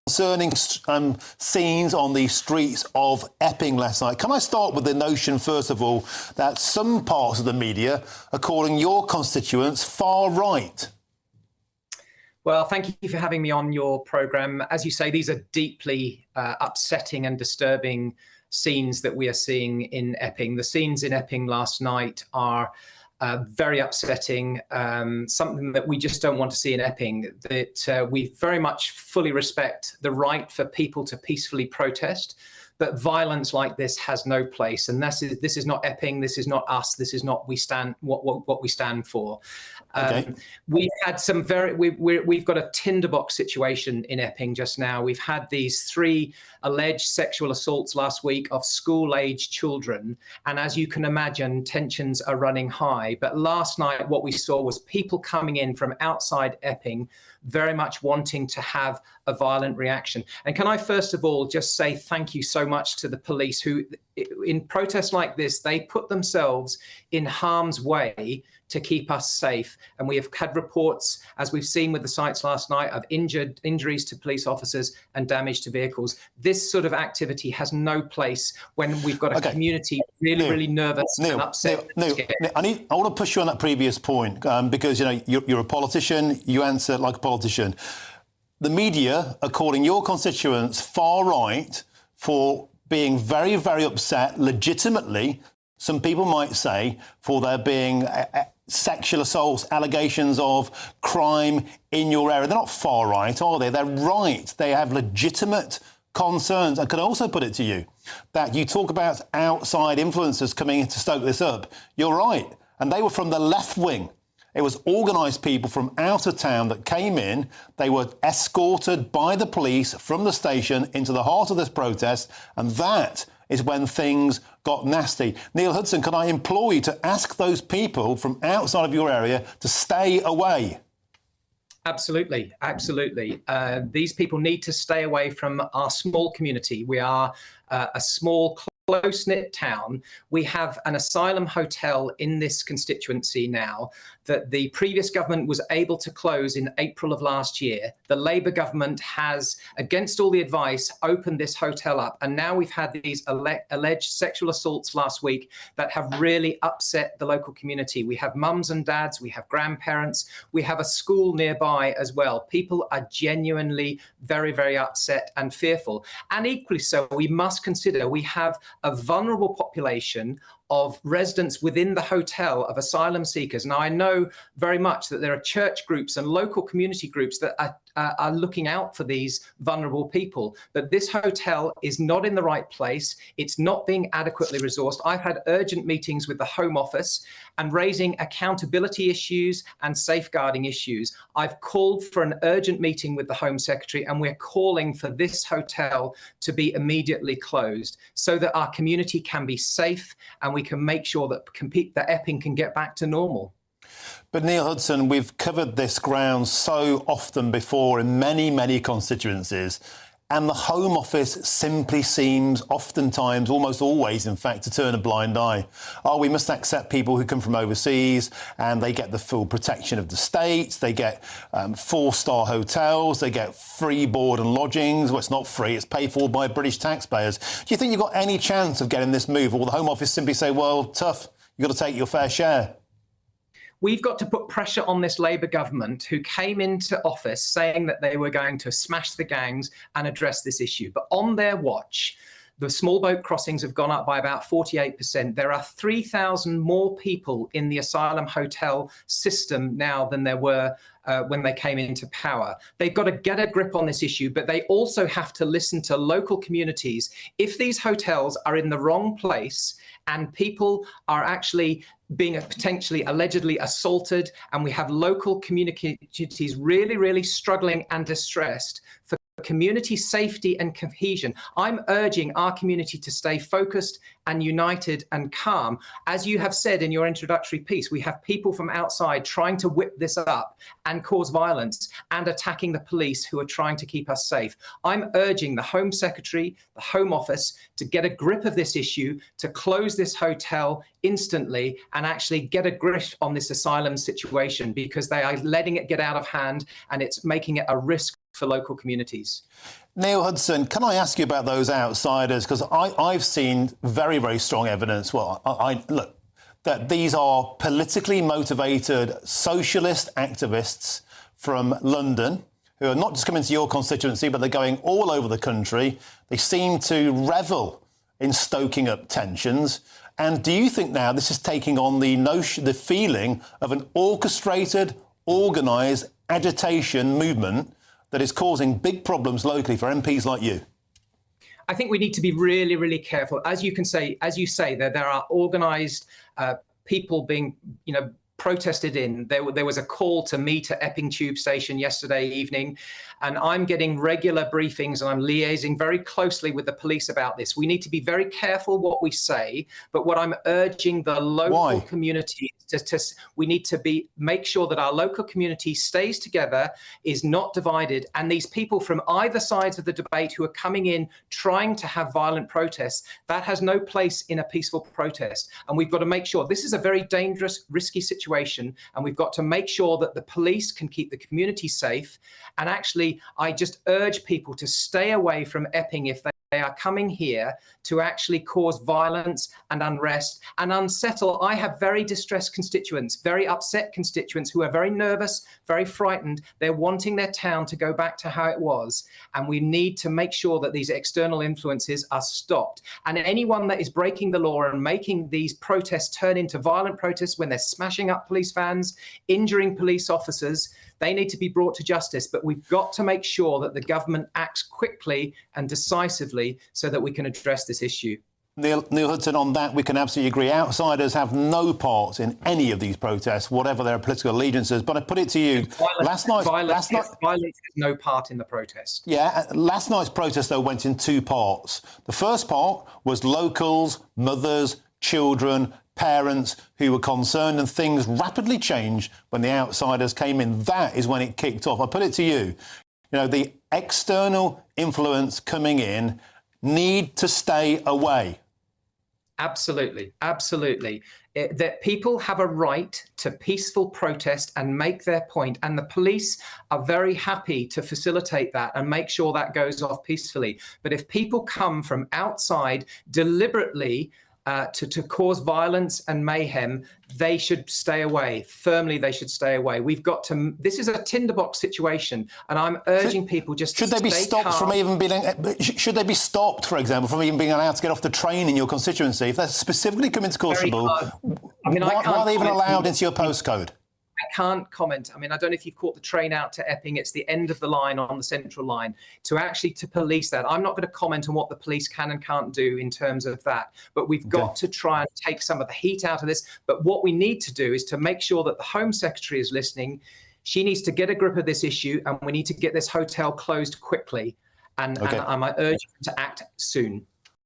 concerning scenes on the streets of Epping last night. Can I start with the notion, first of all, that some parts of the media are calling your constituents far right? Well, thank you for having me on your programme. As you say, these are deeply upsetting and disturbing scenes that we are seeing in Epping. The scenes in Epping last night are very upsetting, something that we just don't want to see in Epping, that we very much fully respect the right for people to peacefully protest, but violence like this has no place. And this is not Epping, this is not us, this is not what we stand for. Okay. We've had some we've got a tinderbox situation in Epping just now. We've had these 3 alleged sexual assaults last week of school-aged children. And as you can imagine, tensions are running high. But last night, what we saw was people coming in from outside Epping, very much wanting to have a violent reaction. And can I first of all just say thank you so much to the police who, in protests like this, they put themselves in harm's way to keep us safe. And we have had reports, as we've seen with the sites last night, of injuries to police officers and damage to vehicles. This sort of activity has no place when we've got a community really nervous and upset. Neil, I want to push you on that previous point because you're a politician, you answer like a politician. The media are calling your constituents far right for being very, very upset, legitimately, some people might say, for there being sexual assaults, allegations of crime in your area. They're not far right, are they? They're right. They have legitimate concerns. And can I also put it to you that you talk about outside influencers coming in to stoke this up. You're right. And they were from the left wing. It was organised people from out of town that came in. They were escorted by the police from the station into the heart of this protest. And that is when things got nasty. Neil Hudson, can I implore you to ask those people from outside of your area to stay away? Absolutely, absolutely. These people need to stay away from our small community. We are a small, close-knit town. We have an asylum hotel in this constituency now that the previous government was able to close in April of last year. The Labour government has, against all the advice, opened this hotel up. And now we've had these alleged sexual assaults last week that have really upset the local community. We have mums and dads, we have grandparents, we have a school nearby as well. People are genuinely very, very upset and fearful. And equally so, we must consider we have a vulnerable population of residents within the hotel of asylum seekers. Now, I know very much that there are church groups and local community groups that are looking out for these vulnerable people, but this hotel is not in the right place. It's not being adequately resourced. I've had urgent meetings with the Home Office and raising accountability issues and safeguarding issues. I've called for an urgent meeting with the Home Secretary, and we're calling for this hotel to be immediately closed so that our community can be safe and we can make sure that Epping can get back to normal. But Neil Hudson, we've covered this ground so often before in many, many constituencies, and the Home Office simply seems oftentimes, almost always, in fact, to turn a blind eye. Oh, we must accept people who come from overseas and they get the full protection of the state, they get 4-star hotels, they get free board and lodgings. Well, it's not free, it's paid for by British taxpayers. Do you think you've got any chance of getting this move, or will the Home Office simply say, well, tough, you've got to take your fair share? We've got to put pressure on this Labour government who came into office saying that they were going to smash the gangs and address this issue. But on their watch, the small boat crossings have gone up by about 48%. There are 3,000 more people in the asylum hotel system now than there were when they came into power. They've got to get a grip on this issue, but they also have to listen to local communities. If these hotels are in the wrong place and people are actually being potentially allegedly assaulted, and we have local communities really struggling and distressed for community safety and cohesion, I'm urging our community to stay focused and united and calm. As you have said in your introductory piece, we have people from outside trying to whip this up and cause violence and attacking the police who are trying to keep us safe. I'm urging the Home Secretary, the Home Office, to get a grip of this issue, to close this hotel instantly and actually get a grip on this asylum situation, because they are letting it get out of hand and it's making it a risk for local communities. Neil Hudson, can I ask you about those outsiders? Because I've seen very, very strong evidence. Well, look, that these are politically motivated socialist activists from London who are not just coming to your constituency, but they're going all over the country. They seem to revel in stoking up tensions. And do you think now this is taking on the feeling of an orchestrated, organised agitation movement that is causing big problems locally for MPs like you? I think we need to be really, really careful. As you say, there are organised people being, protested in. There was a call to meet at Epping Tube Station yesterday evening, and I'm getting regular briefings and I'm liaising very closely with the police about this. We need to be very careful what we say, but what I'm urging the local community we need to make sure that our local community stays together, is not divided, and these people from either sides of the debate who are coming in trying to have violent protests, that has no place in a peaceful protest. And we've got to make sure this is a very dangerous, risky situation, and we've got to make sure that the police can keep the community safe. And actually, I just urge people to stay away from Epping if they are coming here to actually cause violence and unrest and unsettle. I have very distressed constituents, very upset constituents who are very nervous, very frightened. They're wanting their town to go back to how it was. And we need to make sure that these external influences are stopped. And anyone that is breaking the law and making these protests turn into violent protests when they're smashing up police vans, injuring police officers, they need to be brought to justice. But we've got to make sure that the government acts quickly and decisively so that we can address this issue. Neil Hudson, on that, we can absolutely agree. Outsiders have no part in any of these protests, whatever their political allegiances. But I put it to you, violence has no part in the protest. Yeah, last night's protest, though, went in two parts. The first part was locals, mothers, children, parents who were concerned, and things rapidly changed when the outsiders came in. That is when it kicked off. I put it to you, the external influence coming in need to stay away. Absolutely, absolutely. That people have a right to peaceful protest and make their point, and the police are very happy to facilitate that and make sure that goes off peacefully. But if people come from outside deliberately to cause violence and mayhem, they should stay away. Firmly, they should stay away. We've got to. This is a tinderbox situation, and I'm urging people just to stay calm. Should they be stopped from even being? Should they be stopped, for example, from even being allowed to get off the train in your constituency if they're specifically coming to cause trouble? Why are they even allowed into your postcode? I can't comment. I mean, I don't know if you've caught the train out to Epping. It's the end of the line on the central line. To police that, I'm not going to comment on what the police can and can't do in terms of that. But we've got to try and take some of the heat out of this. But what we need to do is to make sure that the Home Secretary is listening. She needs to get a grip of this issue, and we need to get this hotel closed quickly. And I urge you to act soon.